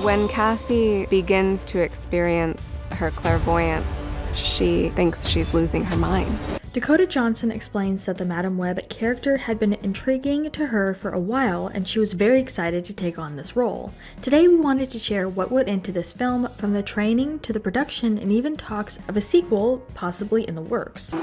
When Cassie begins to experience her clairvoyance, she thinks she's losing her mind. Dakota Johnson explains that the Madam Web character had been intriguing to her for a while and she was very excited to take on this role. Today we wanted to share what went into this film, from the training to the production, and even talks of a sequel possibly in the works.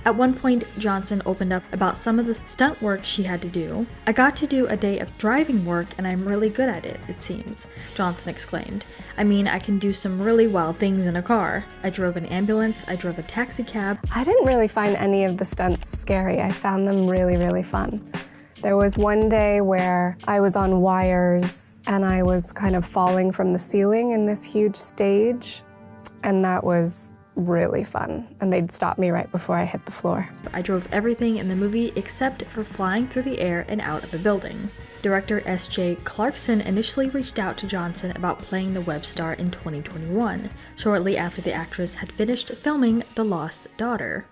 At one point, Johnson opened up about some of the stunt work she had to do. "I got to do a day of driving work and I'm really good at it seems," Johnson exclaimed. "I mean, I can do some really wild things in a car. I drove an ambulance, I drove a taxi cab." I didn't really find any of the stunts scary. I found them really, really fun. There was one day where I was on wires and I was kind of falling from the ceiling in this huge stage, and that was really fun, and they'd stop me right before I hit the floor. "I drove everything in the movie except for flying through the air and out of a building." Director SJ Clarkson initially reached out to Johnson about playing the web star in 2021, shortly after the actress had finished filming The Lost Daughter.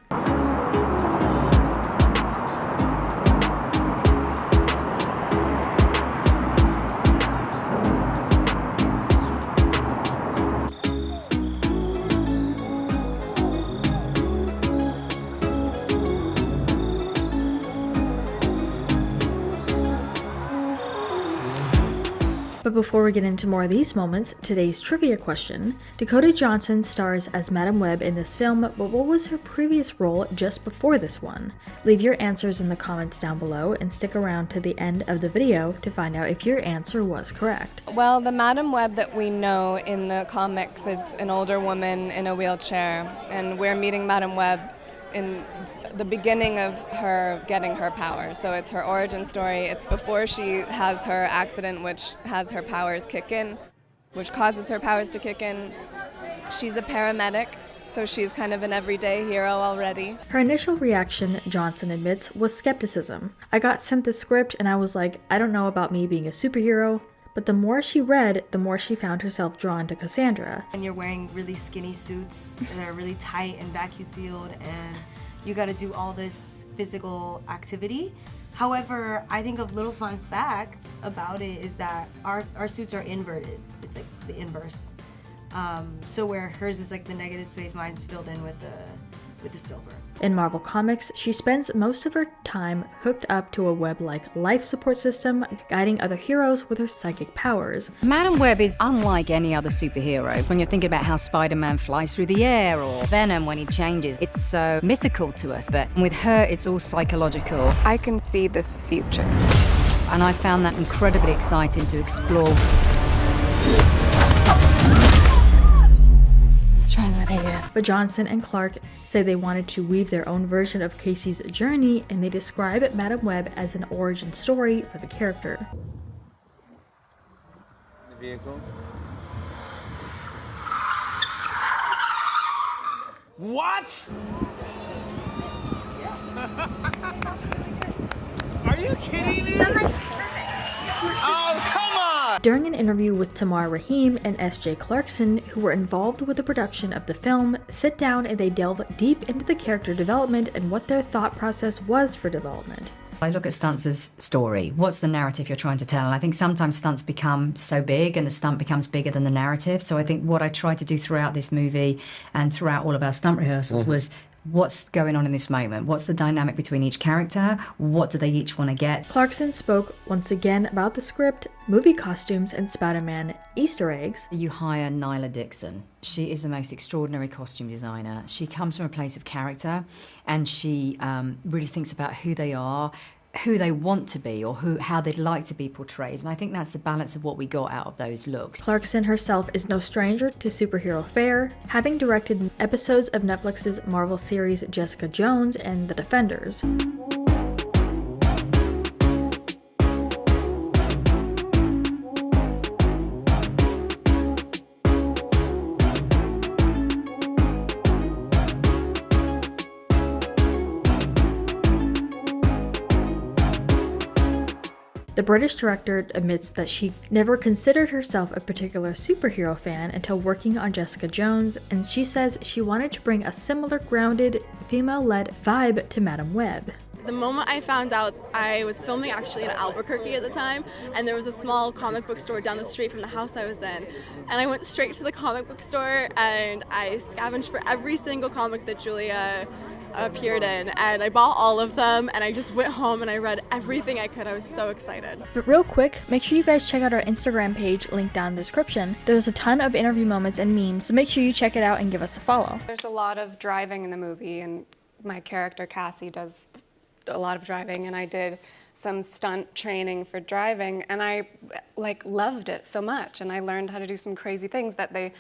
But before we get into more of these moments, today's trivia question. Dakota Johnson stars as Madam Web in this film, but what was her previous role just before this one? Leave your answers in the comments down below and stick around to the end of the video to find out if your answer was correct. Well, the Madam Web that we know in the comics is an older woman in a wheelchair, and we're meeting Madam Web in the beginning of her getting her powers. So it's her origin story. It's before she has her accident, which has her powers kick in, which causes her powers to kick in. She's a paramedic, so she's kind of an everyday hero already. Her initial reaction, Johnson admits, was skepticism. "I got sent the script and I was like, I don't know about me being a superhero." But the more she read, the more she found herself drawn to Cassandra. And you're wearing really skinny suits that are really tight and vacuum sealed, and you gotta do all this physical activity. However, I think a little fun fact about it is that our suits are inverted. It's like the inverse. So where hers is like the negative space, mine's filled in with the silver. In Marvel Comics, she spends most of her time hooked up to a web-like life support system, guiding other heroes with her psychic powers. Madam Web is unlike any other superhero. When you're thinking about how Spider-Man flies through the air, or Venom when he changes, it's so mythical to us, but with her it's all psychological. I can see the future. And I found that incredibly exciting to explore. Try that again. But Johnson and Clark say they wanted to weave their own version of Casey's journey, and they describe Madam Web as an origin story for the character. The vehicle. What? Are you kidding me? Oh, come on! During an interview with Tahar Rahim and SJ Clarkson, who were involved with the production of the film, sit down and they delve deep into the character development and what their thought process was for development. I look at stunts as story. What's the narrative you're trying to tell? And I think sometimes stunts become so big and the stunt becomes bigger than the narrative. So I think what I tried to do throughout this movie and throughout all of our stunt rehearsals was, what's going on in this moment? What's the dynamic between each character? What do they each want to get? Clarkson spoke once again about the script, movie costumes, and Spider-Man Easter eggs. You hire Nyla Dixon. She is the most extraordinary costume designer. She comes from a place of character, and she really thinks about who they are, who they want to be, or how they'd like to be portrayed. And I think that's the balance of what we got out of those looks. Clarkson herself is no stranger to superhero fare, having directed episodes of Netflix's Marvel series Jessica Jones and The Defenders. The British director admits that she never considered herself a particular superhero fan until working on Jessica Jones, and she says she wanted to bring a similar grounded, female-led vibe to Madame Web. The moment I found out, I was filming actually in Albuquerque at the time, and there was a small comic book store down the street from the house I was in. And I went straight to the comic book store and I scavenged for every single comic that Julia appeared in, and I bought all of them, and I just went home and I read everything I could. I was so excited. But real quick, make sure you guys check out our Instagram page, linked down in the description. There's a ton of interview moments and memes, so make sure you check it out and give us a follow. There's a lot of driving in the movie, and my character Cassie does a lot of driving, and I did some stunt training for driving, and I loved it so much, and I learned how to do some crazy things that they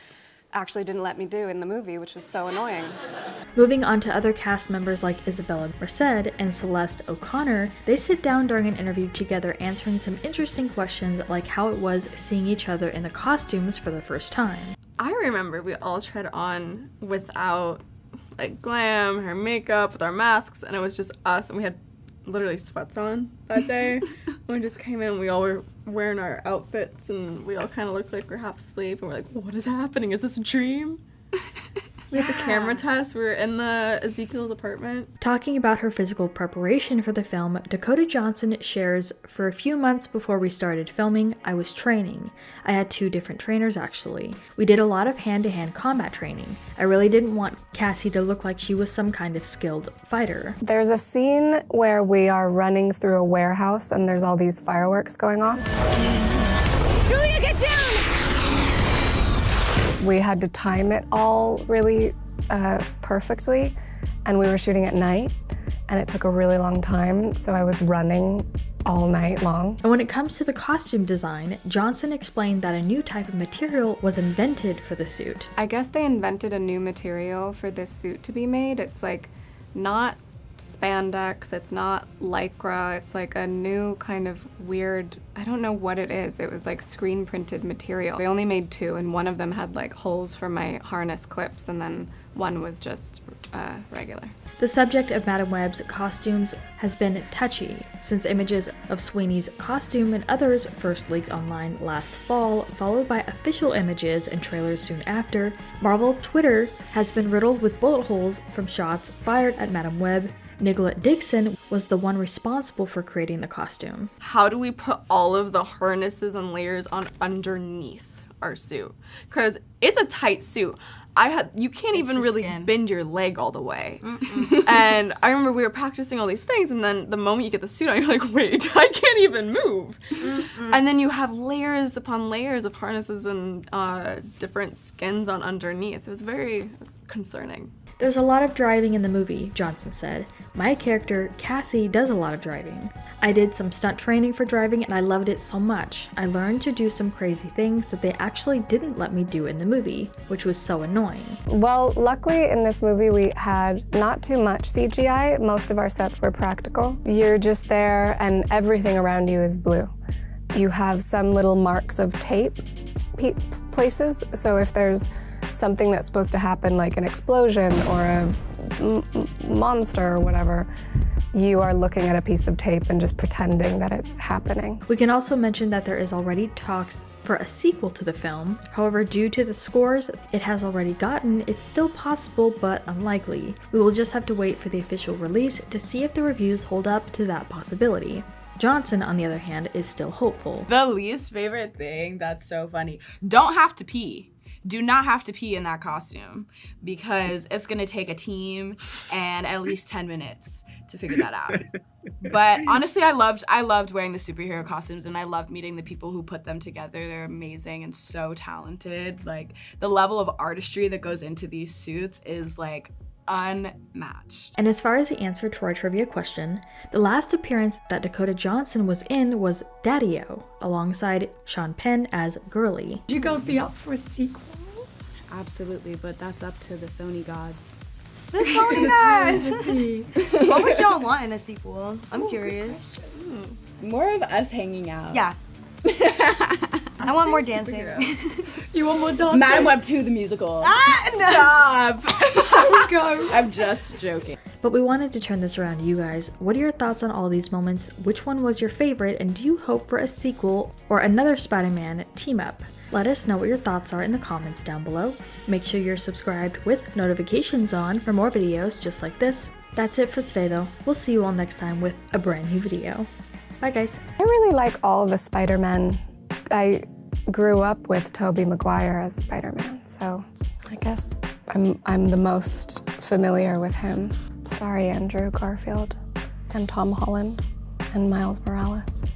actually didn't let me do in the movie, which was so annoying. Moving on to other cast members like Isabela Merced and Celeste O'Connor, they sit down during an interview together answering some interesting questions like how it was seeing each other in the costumes for the first time. I remember we all tried on without glam, her makeup, with our masks, and it was just us, and we had literally sweats on that day. We just came in, we all were wearing our outfits, and we all kind of looked like we're half asleep, and we're like, what is happening? Is this a dream? We had the camera test. We were in the Ezekiel's apartment. Talking about her physical preparation for the film, Dakota Johnson shares, "For a few months before we started filming, I was training. I had 2 different trainers actually. We did a lot of hand-to-hand combat training. I really didn't want Cassie to look like she was some kind of skilled fighter." There's a scene where we are running through a warehouse and there's all these fireworks going off. Julia, get down! We had to time it all really perfectly, and we were shooting at night, and it took a really long time, so I was running all night long. And when it comes to the costume design, Johnson explained that a new type of material was invented for the suit. I guess they invented a new material for this suit to be made. It's not spandex, it's not lycra, it's a new kind of weird, I don't know what it is. It was screen printed material. They only made 2, and one of them had holes for my harness clips, and then one was just regular. The subject of Madame Web's costumes has been touchy, since images of Sweeney's costume and others first leaked online last fall, followed by official images and trailers soon after. Marvel Twitter has been riddled with bullet holes from shots fired at Madame Web. Nicolette Dixon was the one responsible for creating the costume. How do we put all of the harnesses and layers on underneath our suit? Because it's a tight suit. You can't even really bend your leg all the way. And I remember we were practicing all these things, and then the moment you get the suit on, you're like, wait, I can't even move. And then you have layers upon layers of harnesses and different skins on underneath. It was very concerning. There's a lot of driving in the movie, Johnson said. My character, Cassie, does a lot of driving. I did some stunt training for driving and I loved it so much. I learned to do some crazy things that they actually didn't let me do in the movie, which was so annoying. Well, luckily in this movie we had not too much CGI. Most of our sets were practical. You're just there and everything around you is blue. You have some little marks of tape places, so if there's something that's supposed to happen, like an explosion or a monster or whatever, you are looking at a piece of tape and just pretending that it's happening. We can also mention that there is already talks for a sequel to the film. However, due to the scores it has already gotten, it's still possible but unlikely. We will just have to wait for the official release to see if the reviews hold up to that possibility. Johnson, on the other hand, is still hopeful. The least favorite thing that's so funny, don't have to pee. Do not have to pee in that costume because it's gonna take a team and at least 10 minutes to figure that out. But honestly, I loved wearing the superhero costumes and I loved meeting the people who put them together. They're amazing and so talented. The level of artistry that goes into these suits is unmatched. And as far as the answer to our trivia question, the last appearance that Dakota Johnson was in was Daddy-O, alongside Sean Penn as Girly. Would you girls be up for a sequel? Absolutely, but that's up to the Sony gods. The Sony guys! What would y'all want in a sequel? I'm curious. More of us hanging out. Yeah. I want more dancing. You want more dancing? Madam Web 2 the musical. Stop. I'm just joking. But we wanted to turn this around to you guys. What are your thoughts on all these moments? Which one was your favorite, and do you hope for a sequel or another Spider-Man team up? Let us know what your thoughts are in the comments down below. Make sure you're subscribed with notifications on for more videos just like this. That's it for today though. We'll see you all next time with a brand new video. Bye guys. I really like all of the Spider-Men. I grew up with Tobey Maguire as Spider-Man, so I guess I'm the most familiar with him. Sorry, Andrew Garfield and Tom Holland and Miles Morales.